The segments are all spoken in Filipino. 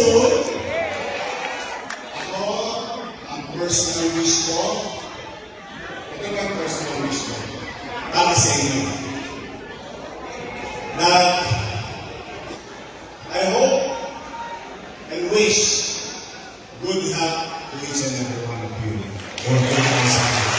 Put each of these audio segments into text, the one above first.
good? Ako, ang personal wish ko, ito ang personal wish ko, para sa inyo. That I hope and wish good health to each and every one of you. For 2000.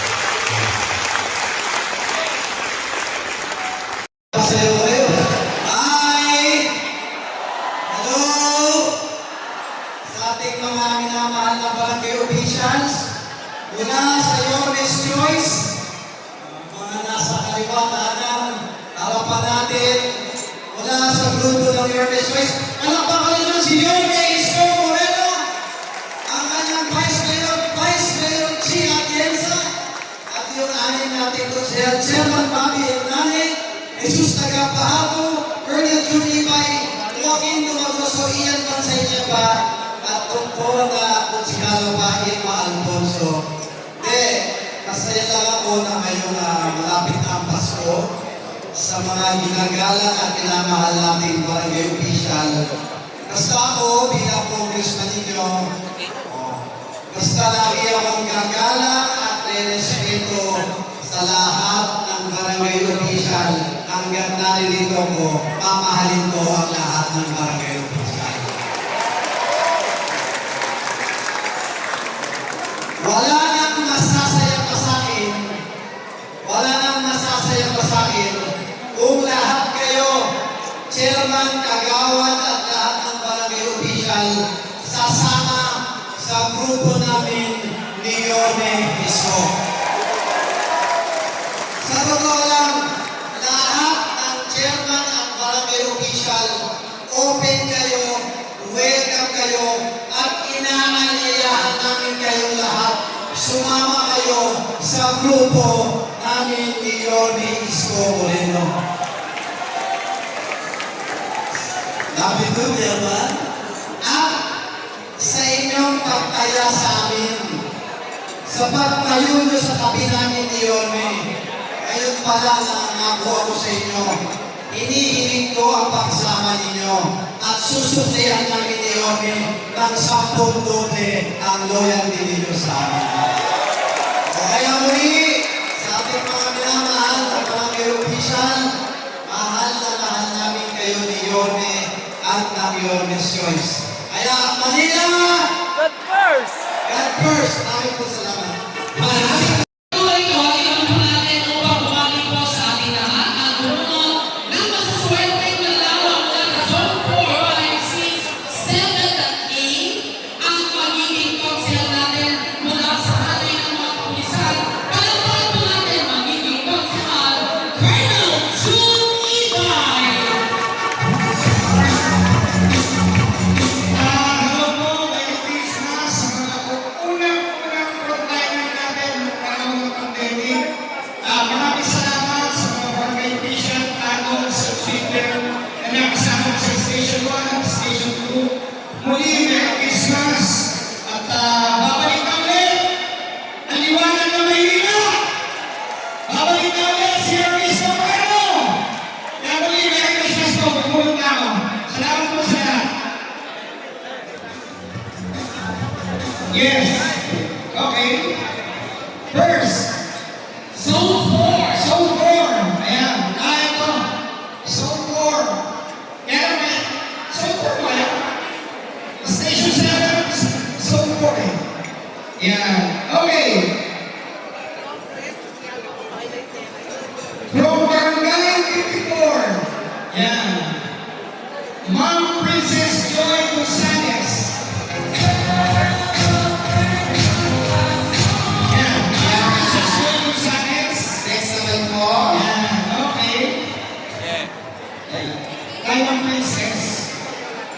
Mula sa Yormes Choice, mga nasa kaliwa kanan, harapan natin, mula sa grupo ng Yormes Choice, palakpakan nyo si Yormes Moreno, ang kanyang Vice Mayor Chi Atienza, at yung anin natin ko siya, Chairman Bobby Hernane, Jesus Tagapahato, Colonel Junibay, Joaquin Dumagoso, Ian Pansayniaba, at tungkol na Konsikalo pa, Irma Alfonso. Masaya lang ako na ngayong malapit na ang Pasko sa mga ginagalang at kinamahal nating barangay official. Basta ako bilang congressman ninyo, basta lagi akong gagalang at respeto sa lahat ng barangay official hanggang naririto ko, mamahalin ko ang lahat ng barangay official. Wala nang masasaya pa sa akin kung lahat kayo, chairman, kagawad at lahat ng barangay official, sasama sa grupo namin ni Yorme Isko. Sa totoo lang, lahat ng chairman at barangay official, open kayo, welcome kayo, at inaanyayahan namin kayong lahat. Sumama kayo sa grupo namin ni Yorme Isko Moreno. Love you too, Chairman. At sa inyong pagtaya sa amin, sa pagtayo nyo sa tabi namin ni Yorme, ngayon pala nangako ako sa inyo, hinihiling ko ang pagsama ninyo at susundayan namin ni Yorme ng 10 doble ang loyalty ninyo sa amin. Kaya muli, sa ating mga minamahal na barangay official, mahal na mahal namin kayo ni Yorme at ng Yorme's Choice. Kaya Manila! God first! God first! Maraming po salamat. Maraming po natin upang bumalik po sa ating lahat at bumuno ng masaswerte na lawak na Zone 4, 5, 6, 7 at 8 ang magiging konsel natin mula sa ating ng mga pulisan. Palapaan po natin magiging konsehal Colonel Junibay. Hello po, Merry Christmas sa mga unang-unang frontliner natin ng panahon ng pandemic. Maraming salamat sa mga barangay official, tanong, subsidiary, na nakasama sa Station 1 at Station 2. Muli, Merry Christmas! At babalik na ulit ang liwanag ng Maynila! Babalik na ulit si Hermes Moreno! Kaya muli, Merry Christmas po, pagmulot na ako. Salamat po sa lahat. Yes. Okay. First, Zone 4. Zone 4. Ayan. Ito. Zone 4. Kaya naman, Zone 4 ba yan? Station 7, Zone 4 eh. Ayan. Okay. From Barangay 54. Ayan. Ma'am Princess Joy Gonzales. Next naman po. Taiwan Princess.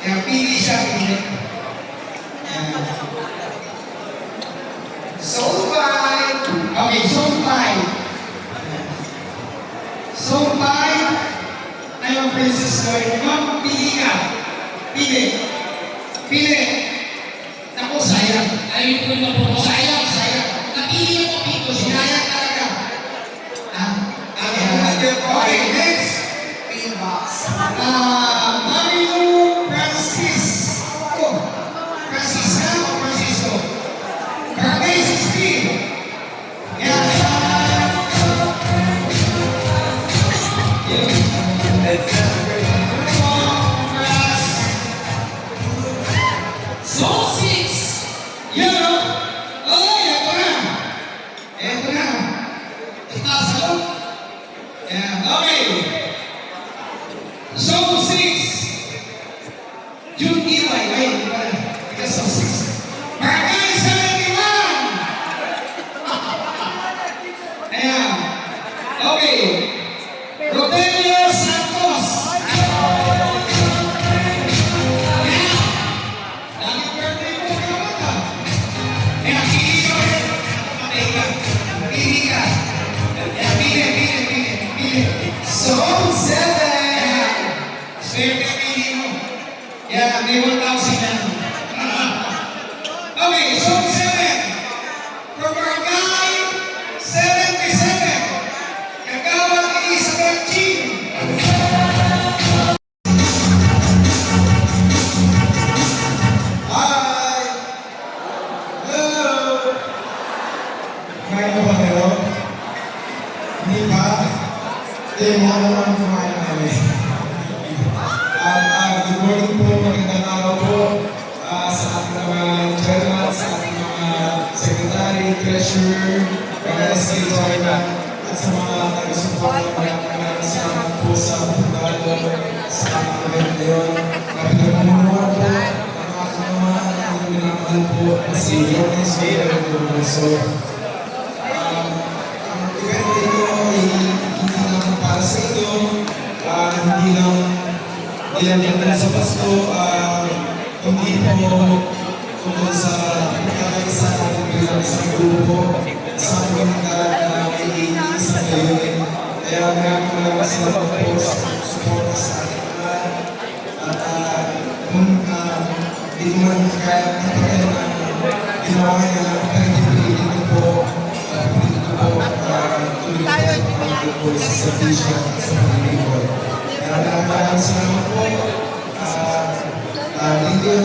Kaya pili siya, pili. Zone 5. Okay, Zone 5. Zone 5. Taiwan Princess Joy. Ma'am, pili ka. Pili. Pili. Naku, sayang. Ayun po na po. Sayang. Napili ako dito. Sinayang talaga. Okay, next. Pillbox. Mario Francisco. Congrats! Zone 6. Yan o! Oh, ito na! Ito na! Itaas ako! Yan, okay! Zone 6! June Iway, wait, ika zone 6. Barangay 71! Ayan. Okay. Rodelio Santos. Ayan. Happy birthday po, Kamata. Ayan, pili ka ulit. Pili ka. Pili ka. Ayan, pili. Zone 7. Swerte ang pili mo. Ayan, may 1,000 na. Okay, zone 7. From Barangay 77. Kagawad Elizabeth Chin. Hi! Hello! Kumain na ba kayo? Hindi pa? Hindi, mga naman kumain na kami. Good morning po, magandang araw po sa ating mga chairman, sa ating mga secretary, treasurer, kagaya chairman, at sa mga taga-support na maraming salamat po sa puntahan sa ating event ngayon. Pinagmumuhan po ang aking mga minamahal po na si Jones So, ang event na ito ay hindi lang para sa inyo, hindi lang ilan sa Pasko, hindi po tungkol sa pagkakaisa natin bilang isang grupo, sa pagkakaroon na may ngayon. Kaya maraming salamat po sa suporta sa ating mga at kung di ko man kaya kapatid na ginawa niya, pinag-ipilit ko po, tuloy po sa servisyo at sa pag-ibig. Maraming salamat po. Ligo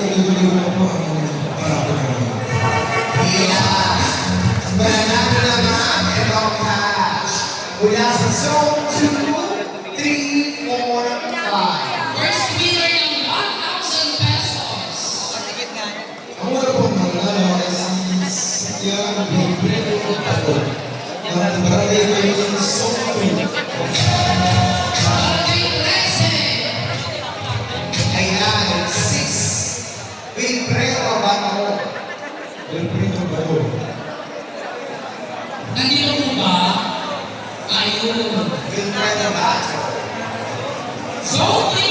na po ang parapan. Yeah! Mananalo naman itong cash mula sa Zone 2, 3, 4, 5. First winner ng 1,000 pesos. Ang una pong mananalo ay si Satya Bibrino Tato ng Barangay Kayo Zone 2. Barangay 13. Ayan, 6. Wilfredo Bato. Bibrino Tato. Nandito mo ba? Ayun. Wilfredo Bato. Zone 3.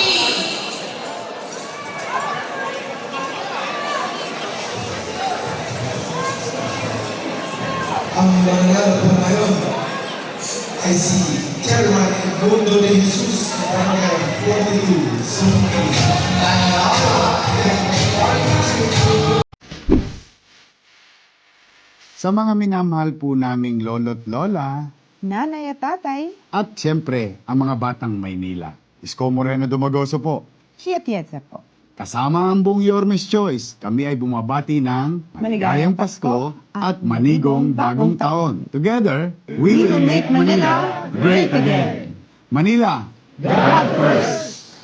Ang mananalo po ngayon ay si Chairman Edmundo de Jesus ng Barangay 42 Zone 3. Sa mga minamahal po naming lolo't lola, Nanay at tatay, at siyempre, ang mga batang Maynila. Isko Moreno Dumagoso po. Tietsa po. Kasama ang buong Yormes Choice, kami ay bumabati ng Maligayang Pasko at Manigong Bagong Taon. Together, we will make Manila great again. Manila, God first!